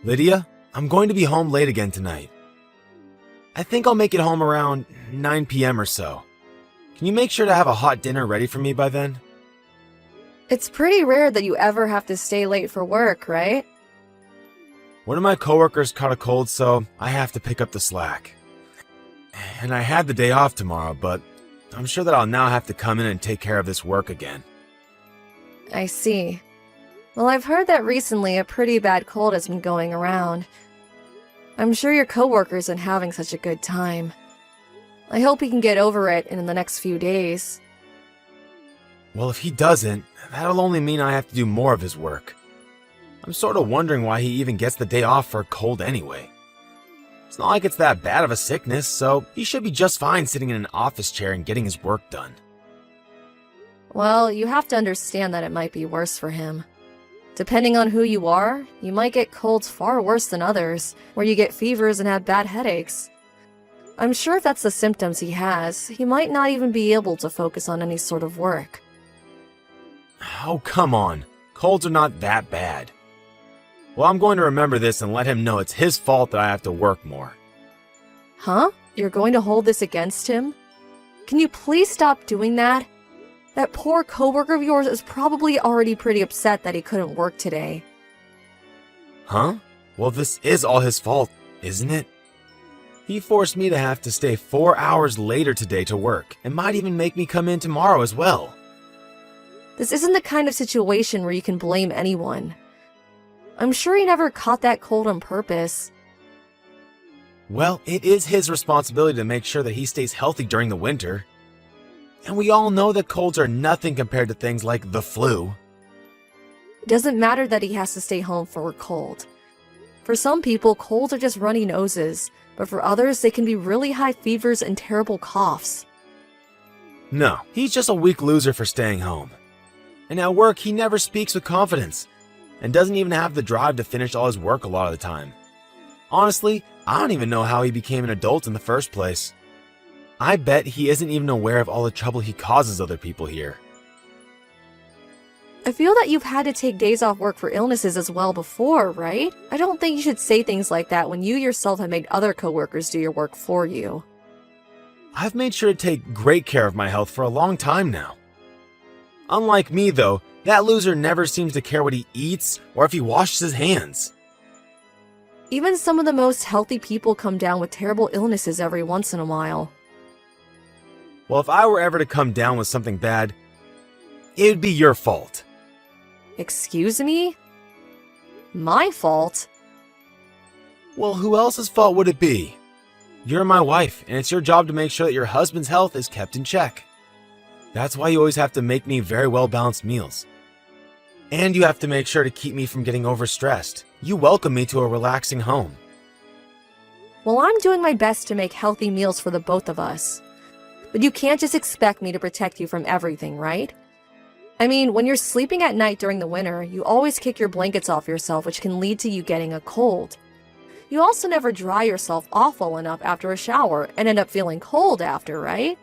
Lydia, I'm going to be home late again tonight. I think I'll make it home around 9 p.m. or so. Can you make sure to have a hot dinner ready for me by then? It's pretty rare that you ever have to stay late for work, right? One of my coworkers caught a cold, so I have to pick up the slack. And I had the day off tomorrow, but I'm sure that I'll now have to come in and take care of this work again. I see. Well, I've heard that recently a pretty bad cold has been going around. I'm sure your coworker isn't having such a good time. I hope he can get over it in the next few days. Well, if he doesn't, that'll only mean I have to do more of his work. I'm sort of wondering why he even gets the day off for a cold anyway. It's not like it's that bad of a sickness, so he should be just fine sitting in an office chair and getting his work done. Well, you have to understand that it might be worse for him. Depending on who you are, you might get colds far worse than others, where you get fevers and have bad headaches. I'm sure if that's the symptoms he has, he might not even be able to focus on any sort of work. Oh, come on. Colds are not that bad. Well, I'm going to remember this and let him know it's his fault that I have to work more. Huh? You're going to hold this against him? Can you please stop doing that? That poor coworker of yours is probably already pretty upset that he couldn't work today. Huh? Well, this is all his fault, isn't it? He forced me to have to stay 4 hours later today to work, and might even make me come in tomorrow as well. This isn't the kind of situation where you can blame anyone. I'm sure he never caught that cold on purpose. Well, it is his responsibility to make sure that he stays healthy during the winter. And we all know that colds are nothing compared to things like the flu. It doesn't matter that he has to stay home for a cold. For some people, colds are just runny noses, but for others, they can be really high fevers and terrible coughs. No, he's just a weak loser for staying home. And at work, he never speaks with confidence, and doesn't even have the drive to finish all his work a lot of the time. Honestly, I don't even know how he became an adult in the first place. I bet he isn't even aware of all the trouble he causes other people here. I feel that you've had to take days off work for illnesses as well before, right? I don't think you should say things like that when you yourself have made other coworkers do your work for you. I've made sure to take great care of my health for a long time now. Unlike me, though, that loser never seems to care what he eats or if he washes his hands. Even some of the most healthy people come down with terrible illnesses every once in a while. Well, if I were ever to come down with something bad, it would be your fault. Excuse me? My fault? Well, who else's fault would it be? You're my wife, and it's your job to make sure that your husband's health is kept in check. That's why you always have to make me very well-balanced meals. And you have to make sure to keep me from getting overstressed. You welcome me to a relaxing home. Well, I'm doing my best to make healthy meals for the both of us. But you can't just expect me to protect you from everything, right? I mean, when you're sleeping at night during the winter, you always kick your blankets off yourself, which can lead to you getting a cold. You also never dry yourself off well enough after a shower and end up feeling cold after, right?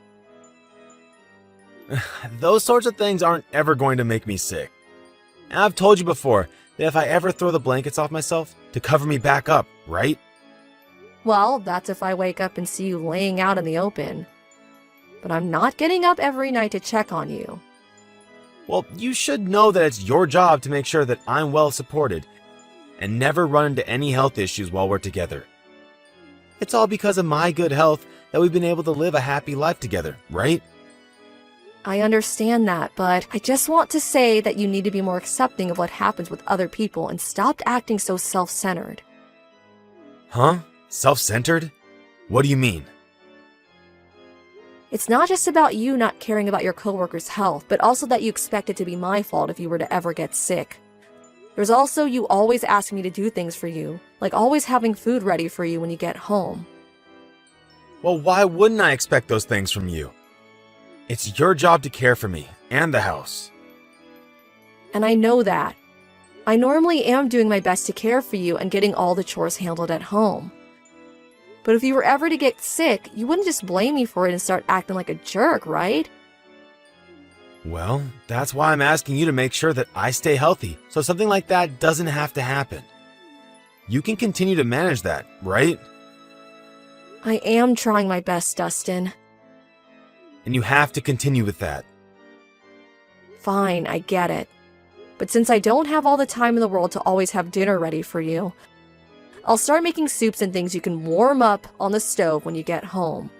Those sorts of things aren't ever going to make me sick. And I've told you before that if I ever throw the blankets off myself, to cover me back up, right? Well, that's if I wake up and see you laying out in the open. But I'm not getting up every night to check on you. Well, you should know that it's your job to make sure that I'm well supported and never run into any health issues while we're together. It's all because of my good health that we've been able to live a happy life together, right? I understand that, but I just want to say that you need to be more accepting of what happens with other people and stop acting so self-centered. Huh? Self-centered? What do you mean? It's not just about you not caring about your coworker's health, but also that you expect it to be my fault if you were to ever get sick. There's also you always asking me to do things for you, like always having food ready for you when you get home. Well, why wouldn't I expect those things from you? It's your job to care for me and the house. And I know that. I normally am doing my best to care for you and getting all the chores handled at home. But if you were ever to get sick, you wouldn't just blame me for it and start acting like a jerk, right? Well, that's why I'm asking you to make sure that I stay healthy, so something like that doesn't have to happen. You can continue to manage that, right? I am trying my best, Dustin. And you have to continue with that. Fine, I get it. But since I don't have all the time in the world to always have dinner ready for you, I'll start making soups and things you can warm up on the stove when you get home.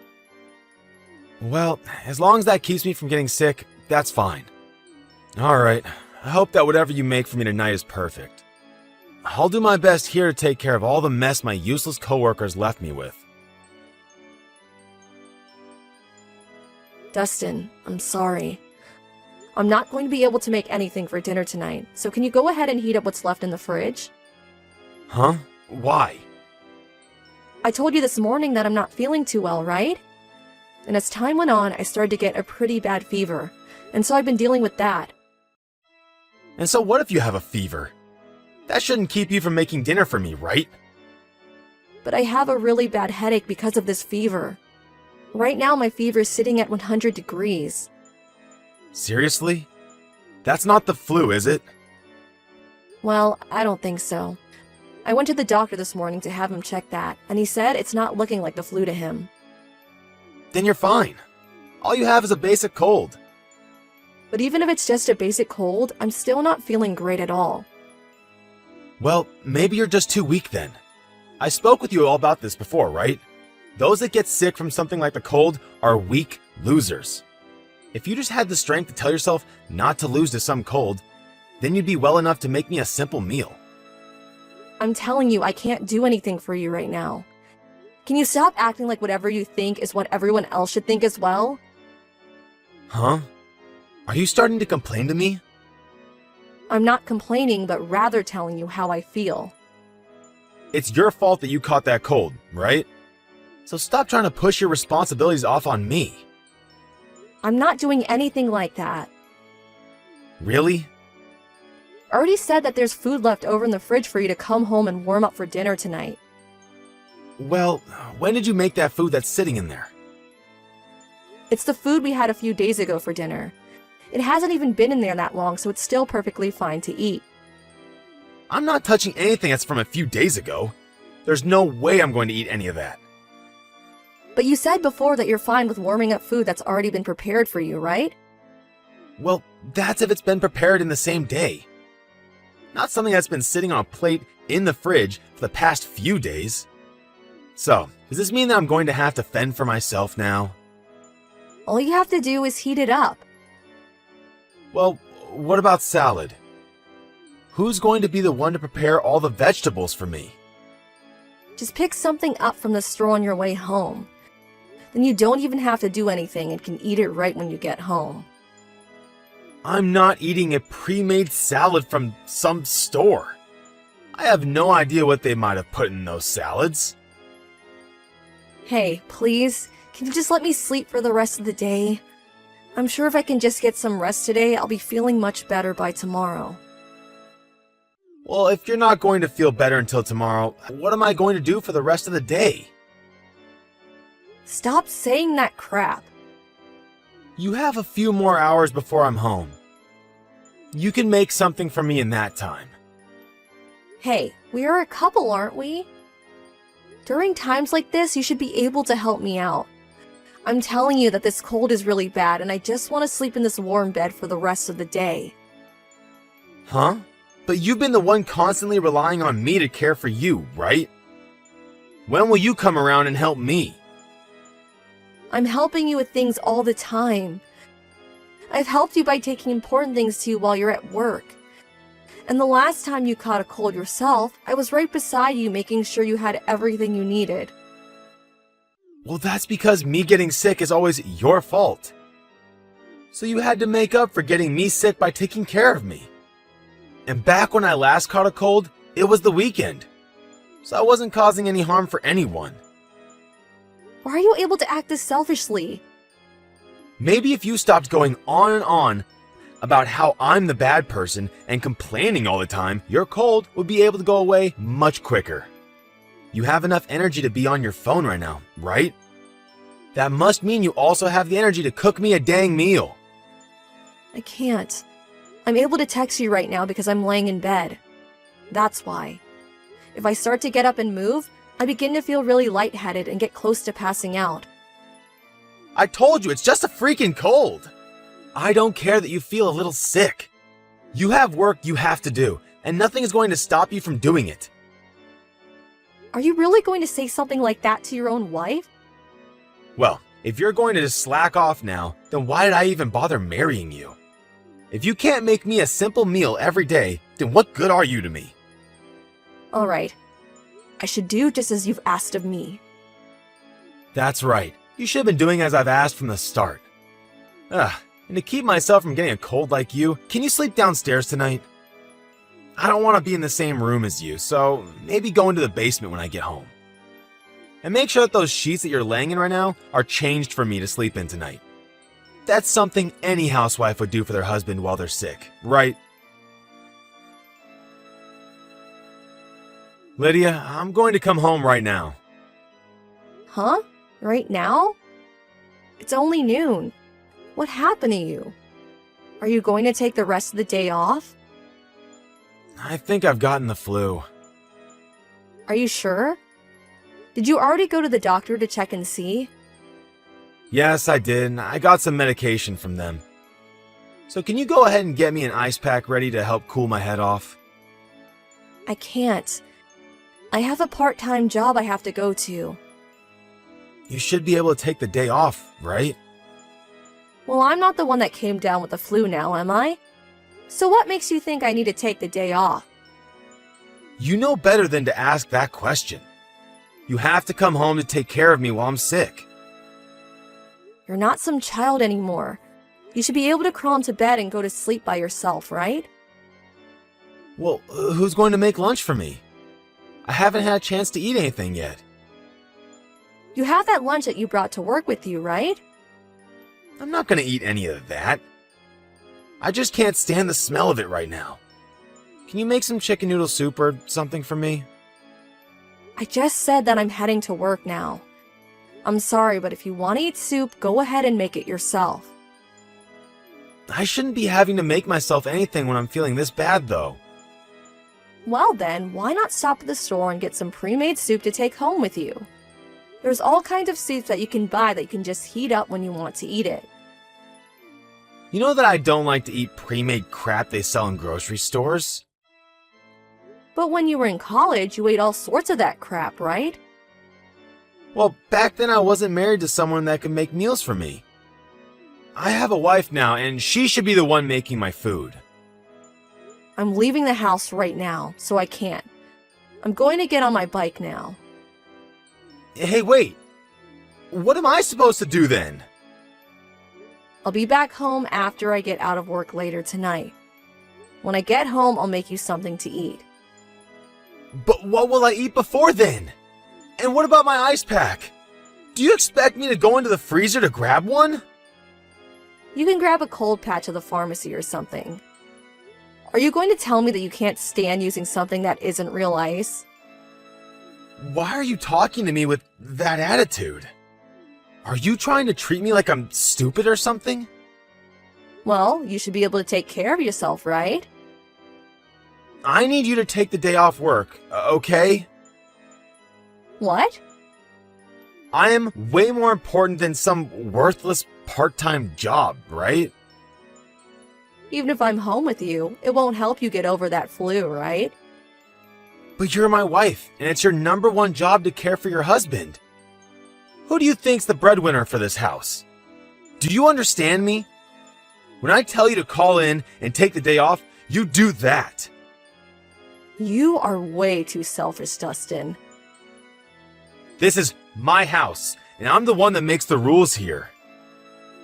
Well, as long as that keeps me from getting sick, that's fine. Alright, I hope that whatever you make for me tonight is perfect. I'll do my best here to take care of all the mess my useless coworkers left me with. Dustin, I'm sorry. I'm not going to be able to make anything for dinner tonight, so can you go ahead and heat up what's left in the fridge? Huh? Why? I told you this morning that I'm not feeling too well, right? And as time went on, I started to get a pretty bad fever, and so I've been dealing with that. And so what if you have a fever? That shouldn't keep you from making dinner for me, right? But I have a really bad headache because of this fever. Right now, my fever is sitting at 100 degrees. Seriously? That's not the flu, is it? Well, I don't think so. I went to the doctor this morning to have him check that, and he said it's not looking like the flu to him. Then you're fine. All you have is a basic cold. But even if it's just a basic cold, I'm still not feeling great at all. Well, maybe you're just too weak then. I spoke with you all about this before, right? Those that get sick from something like the cold are weak losers. If you just had the strength to tell yourself not to lose to some cold, then you'd be well enough to make me a simple meal. I'm telling you, I can't do anything for you right now. Can you stop acting like whatever you think is what everyone else should think as well? Huh? Are you starting to complain to me? I'm not complaining, but rather telling you how I feel. It's your fault that you caught that cold, right? So stop trying to push your responsibilities off on me. I'm not doing anything like that. Really? I already said that there's food left over in the fridge for you to come home and warm up for dinner tonight. Well, when did you make that food that's sitting in there? It's the food we had a few days ago for dinner. It hasn't even been in there that long, so it's still perfectly fine to eat. I'm not touching anything that's from a few days ago. There's no way I'm going to eat any of that. But you said before that you're fine with warming up food that's already been prepared for you, right? Well, that's if it's been prepared in the same day. Not something that's been sitting on a plate in the fridge for the past few days. So, does this mean that I'm going to have to fend for myself now? All you have to do is heat it up. Well, what about salad? Who's going to be the one to prepare all the vegetables for me? Just pick something up from the store on your way home. Then you don't even have to do anything and can eat it right when you get home. I'm not eating a pre-made salad from some store. I have no idea what they might have put in those salads. Hey, please, can you just let me sleep for the rest of the day? I'm sure if I can just get some rest today, I'll be feeling much better by tomorrow. Well, if you're not going to feel better until tomorrow, what am I going to do for the rest of the day? Stop saying that crap. You have a few more hours before I'm home. You can make something for me in that time. Hey, we are a couple, aren't we? During times like this, you should be able to help me out. I'm telling you that this cold is really bad and I just want to sleep in this warm bed for the rest of the day. Huh? But you've been the one constantly relying on me to care for you, right? When will you come around and help me? I'm helping you with things all the time. I've helped you by taking important things to you while you're at work. And the last time you caught a cold yourself, I was right beside you making sure you had everything you needed. Well, that's because me getting sick is always your fault. So you had to make up for getting me sick by taking care of me. And back when I last caught a cold, it was the weekend. So I wasn't causing any harm for anyone. Why are you able to act this selfishly? Maybe if you stopped going on and on about how I'm the bad person and complaining all the time, your cold would be able to go away much quicker. You have enough energy to be on your phone right now, right? That must mean you also have the energy to cook me a dang meal. I can't. I'm able to text you right now because I'm laying in bed. That's why. if I start to get up and move, I begin to feel really lightheaded and get close to passing out. I told you, it's just a freaking cold. I don't care that you feel a little sick. You have work you have to do, and nothing is going to stop you from doing it. Are you really going to say something like that to your own wife? Well, if you're going to just slack off now, then why did I even bother marrying you? If you can't make me a simple meal every day, then what good are you to me? Alright. I should do just as you've asked of me. That's right. You should have been doing as I've asked from the start. And to keep myself from getting a cold like you, can you sleep downstairs tonight? I don't want to be in the same room as you, so maybe go into the basement when I get home. And make sure that those sheets that you're laying in right now are changed for me to sleep in tonight. That's something any housewife would do for their husband while they're sick, right? Lydia, I'm going to come home right now. Huh? Right now? It's only noon. What happened to you? Are you going to take the rest of the day off? I think I've gotten the flu. Are you sure? Did you already go to the doctor to check and see? Yes, I did. I got some medication from them. So can you go ahead and get me an ice pack ready to help cool my head off? I can't. I have a part-time job I have to go to. You should be able to take the day off, right? Well, I'm not the one that came down with the flu now, am I? So what makes you think I need to take the day off? You know better than to ask that question. You have to come home to take care of me while I'm sick. You're not some child anymore. You should be able to crawl into bed and go to sleep by yourself, right? Well, who's going to make lunch for me? I haven't had a chance to eat anything yet. You have that lunch that you brought to work with you, right? I'm not going to eat any of that. I just can't stand the smell of it right now. Can you make some chicken noodle soup or something for me? I just said that I'm heading to work now. I'm sorry, but if you want to eat soup, go ahead and make it yourself. I shouldn't be having to make myself anything when I'm feeling this bad, though. Well then, why not stop at the store and get some pre-made soup to take home with you? There's all kinds of soups that you can buy that you can just heat up when you want to eat it. You know that I don't like to eat pre-made crap they sell in grocery stores? But when you were in college, you ate all sorts of that crap, right? Well, back then I wasn't married to someone that could make meals for me. I have a wife now, and she should be the one making my food. I'm leaving the house right now, so I can't. I'm going to get on my bike now. Hey, wait! What am I supposed to do then? I'll be back home after I get out of work later tonight. When I get home, I'll make you something to eat. But what will I eat before then? And what about my ice pack? Do you expect me to go into the freezer to grab one? You can grab a cold patch at the pharmacy or something. Are you going to tell me that you can't stand using something that isn't real ice? Why are you talking to me with that attitude? Are you trying to treat me like I'm stupid or something? Well, you should be able to take care of yourself, right? I need you to take the day off work, okay? What? I am way more important than some worthless part-time job, right? Even if I'm home with you, it won't help you get over that flu, right? But you're my wife, and it's your number one job to care for your husband. Who do you think's the breadwinner for this house? Do you understand me? When I tell you to call in and take the day off, you do that. You are way too selfish, Dustin. This is my house, and I'm the one that makes the rules here.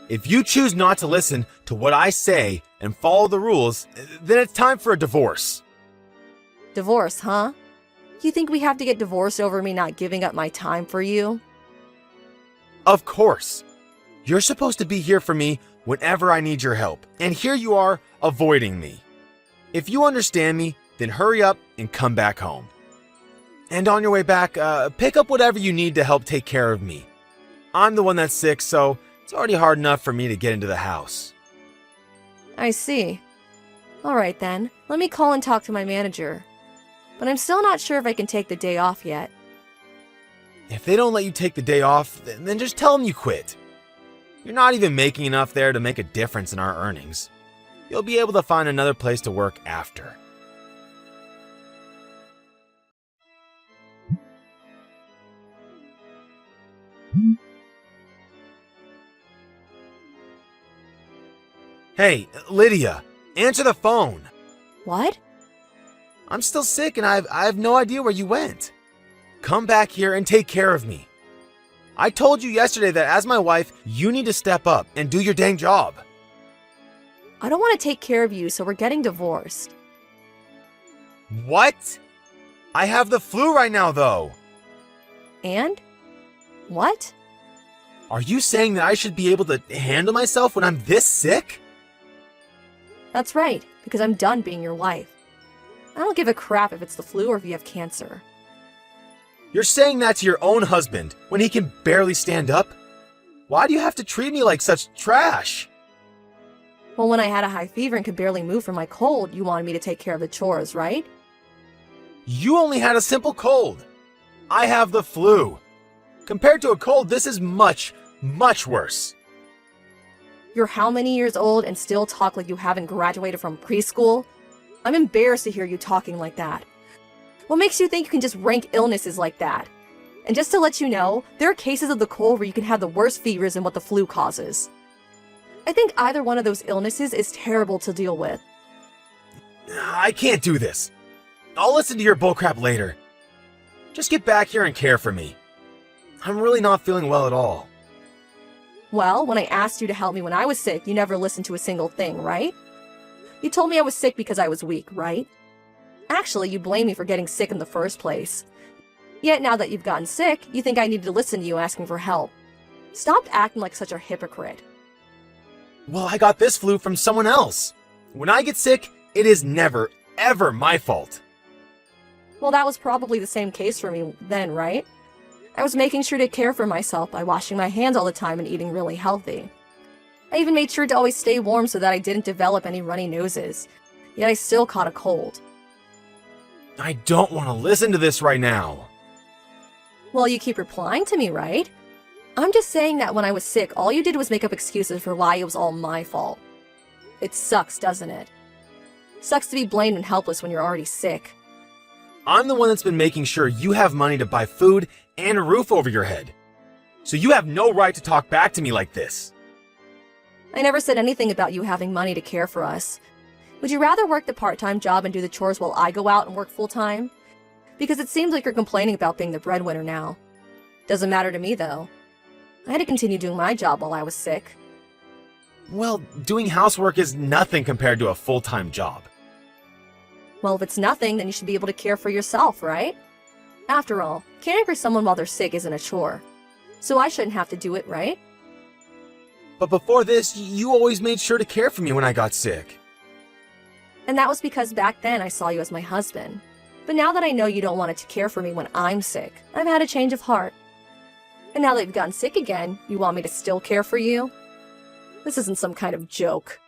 If you choose not to listen to what I say and follow the rules, then it's time for a divorce. Divorce, huh? You think we have to get divorced over me not giving up my time for you? Of course. You're supposed to be here for me whenever I need your help, and here you are avoiding me. If you understand me, then hurry up and come back home. And on your way back, pick up whatever you need to help take care of me. I'm the one that's sick, so it's already hard enough for me to get into the house. I see. Alright then, let me call and talk to my manager. but I'm still not sure if I can take the day off yet. If they don't let you take the day off, then just tell them you quit. You're not even making enough there to make a difference in our earnings. You'll be able to find another place to work after. Hey, Lydia, answer the phone. What? I'm still sick and I have no idea where you went. Come back here and take care of me. I told you yesterday that as my wife, you need to step up and do your dang job. I don't want to take care of you, so we're getting divorced. What? I have the flu right now, though. And? What? Are you saying that I should be able to handle myself when I'm this sick? That's right, because I'm done being your wife. I don't give a crap if it's the flu or if you have cancer. You're saying that to your own husband when he can barely stand up? Why do you have to treat me like such trash? Well, when I had a high fever and could barely move from my cold, you wanted me to take care of the chores, right? You only had a simple cold. I have the flu. Compared to a cold, this is much, much worse. You're how many years old and still talk like you haven't graduated from preschool? I'm embarrassed to hear you talking like that. What makes you think you can just rank illnesses like that? And just to let you know, there are cases of the cold where you can have the worst fevers than what the flu causes. I think either one of those illnesses is terrible to deal with. I can't do this. I'll listen to your bullcrap later. Just get back here and care for me. I'm really not feeling well at all. Well, when I asked you to help me when I was sick, you never listened to a single thing, right? You told me I was sick because I was weak, right? Actually, you blame me for getting sick in the first place. Yet now that you've gotten sick, you think I need to listen to you asking for help. Stop acting like such a hypocrite. Well, I got this flu from someone else. When I get sick, it is never, ever my fault. Well, that was probably the same case for me then, right? I was making sure to care for myself by washing my hands all the time and eating really healthy. I even made sure to always stay warm so that I didn't develop any runny noses. Yet I still caught a cold. I don't want to listen to this right now. Well, you keep replying to me, right? I'm just saying that when I was sick, all you did was make up excuses for why it was all my fault. It sucks, doesn't it? Sucks to be blamed and helpless when you're already sick. I'm the one that's been making sure you have money to buy food and a roof over your head. So you have no right to talk back to me like this. I never said anything about you having money to care for us. Would you rather work the part-time job and do the chores while I go out and work full-time? Because it seems like you're complaining about being the breadwinner now. Doesn't matter to me, though. I had to continue doing my job while I was sick. Well, doing housework is nothing compared to a full-time job. Well, if it's nothing, then you should be able to care for yourself, right? After all, caring for someone while they're sick isn't a chore. So I shouldn't have to do it, right? But before this, you always made sure to care for me when I got sick. And that was because back then I saw you as my husband. But now that I know you don't want to care for me when I'm sick, I've had a change of heart. And now that you've gotten sick again, you want me to still care for you? This isn't some kind of joke.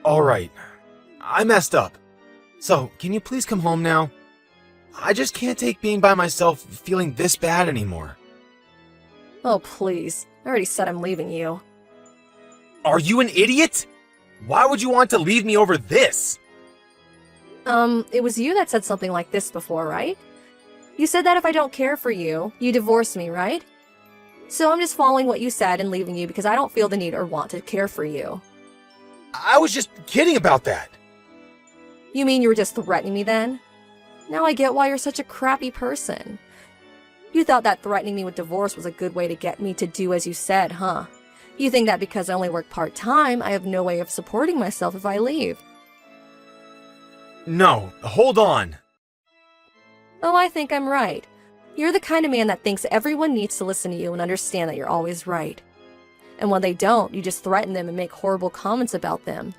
Alright, I messed up. So, can you please come home now? I just can't take being by myself feeling this bad anymore. Oh, please. I already said I'm leaving you. Are you an idiot? Why would you want to leave me over this? It was you that said something like this before, right? You said that if I don't care for you, you divorce me, right? So I'm just following what you said and leaving you because I don't feel the need or want to care for you. I was just kidding about that. You mean you were just threatening me then? Now I get why you're such a crappy person. You thought that threatening me with divorce was a good way to get me to do as you said, huh? You think that because I only work part-time, I have no way of supporting myself if I leave. No, hold on. Oh, I think I'm right. You're the kind of man that thinks everyone needs to listen to you and understand that you're always right. And when they don't, you just threaten them and make horrible comments about them.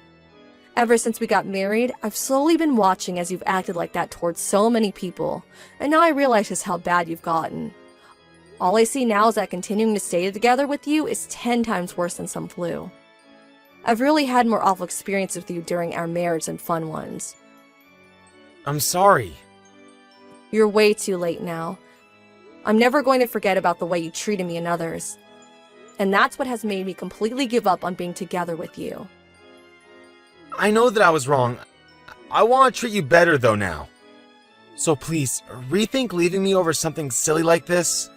Ever since we got married, I've slowly been watching as you've acted like that towards so many people, and now I realize just how bad you've gotten. All I see now is that continuing to stay together with you is 10 times worse than some flu. I've really had more awful experiences with you during our marriage than fun ones. I'm sorry. You're way too late now. I'm never going to forget about the way you treated me and others. And that's what has made me completely give up on being together with you. I know that I was wrong. I want to treat you better though now. So please, rethink leaving me over something silly like this.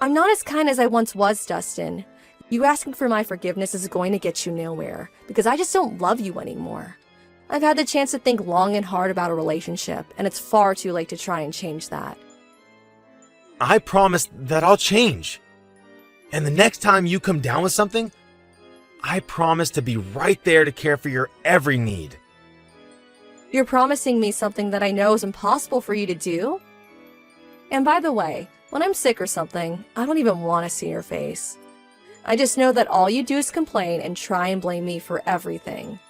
I'm not as kind as I once was, Dustin. You asking for my forgiveness is going to get you nowhere, because I just don't love you anymore. I've had the chance to think long and hard about a relationship, and it's far too late to try and change that. I promise that I'll change. And the next time you come down with something, I promise to be right there to care for your every need. You're promising me something that I know is impossible for you to do? And by the way, when I'm sick or something, I don't even want to see your face. I just know that all you do is complain and try and blame me for everything.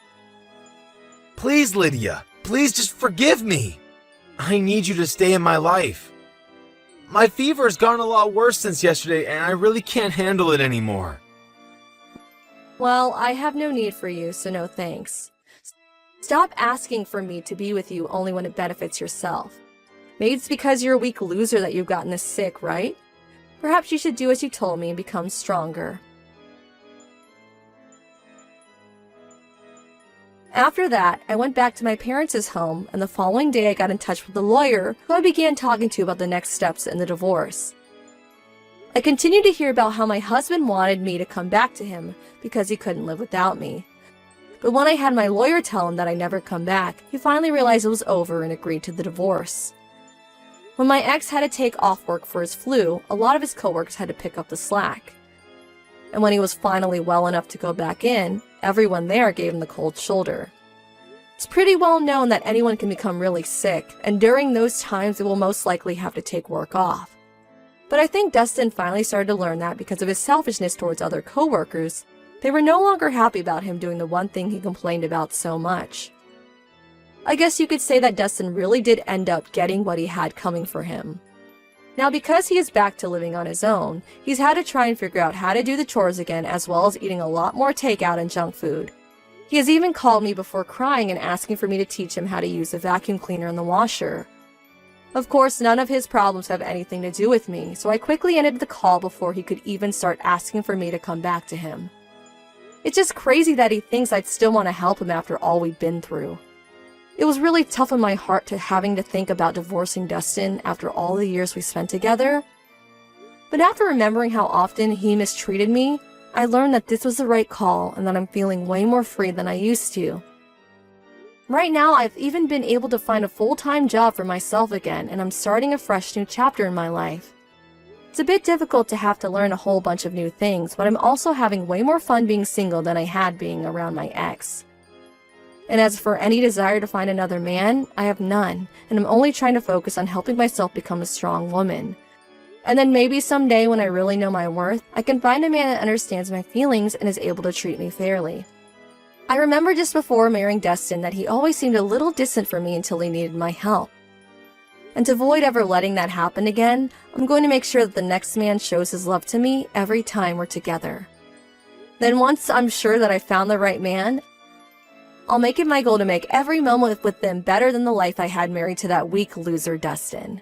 Please, Lydia, please just forgive me. I need you to stay in my life. My fever has gotten a lot worse since yesterday, and I really can't handle it anymore. Well, I have no need for you, so no thanks. Stop asking for me to be with you only when it benefits yourself. Maybe it's because you're a weak loser that you've gotten this sick, right? Perhaps you should do as you told me and become stronger. After that, I went back to my parents' home, and the following day I got in touch with the lawyer who I began talking to about the next steps in the divorce. I continued to hear about how my husband wanted me to come back to him because he couldn't live without me. But when I had my lawyer tell him that I'd never come back, he finally realized it was over and agreed to the divorce. When my ex had to take off work for his flu, a lot of his coworkers had to pick up the slack. And when he was finally well enough to go back in, everyone there gave him the cold shoulder. It's pretty well known that anyone can become really sick, and during those times they will most likely have to take work off. But I think Dustin finally started to learn that because of his selfishness towards other coworkers, they were no longer happy about him doing the one thing he complained about so much. I guess you could say that Dustin really did end up getting what he had coming for him. Now, because he is back to living on his own, he's had to try and figure out how to do the chores again, as well as eating a lot more takeout and junk food. He has even called me before crying and asking for me to teach him how to use the vacuum cleaner and the washer. Of course, none of his problems have anything to do with me, so I quickly ended the call before he could even start asking for me to come back to him. It's just crazy that he thinks I'd still want to help him after all we've been through. It was really tough on my heart to having to think about divorcing Dustin after all the years we spent together. But after remembering how often he mistreated me, I learned that this was the right call and that I'm feeling way more free than I used to. Right now, I've even been able to find a full-time job for myself again, and I'm starting a fresh new chapter in my life. It's a bit difficult to have to learn a whole bunch of new things, but I'm also having way more fun being single than I had being around my ex. And as for any desire to find another man, I have none, and I'm only trying to focus on helping myself become a strong woman. And then maybe someday when I really know my worth, I can find a man that understands my feelings and is able to treat me fairly. I remember just before marrying Dustin that he always seemed a little distant from me until he needed my help. And to avoid ever letting that happen again, I'm going to make sure that the next man shows his love to me every time we're together. Then once I'm sure that I found the right man, I'll make it my goal to make every moment with them better than the life I had married to that weak loser Dustin.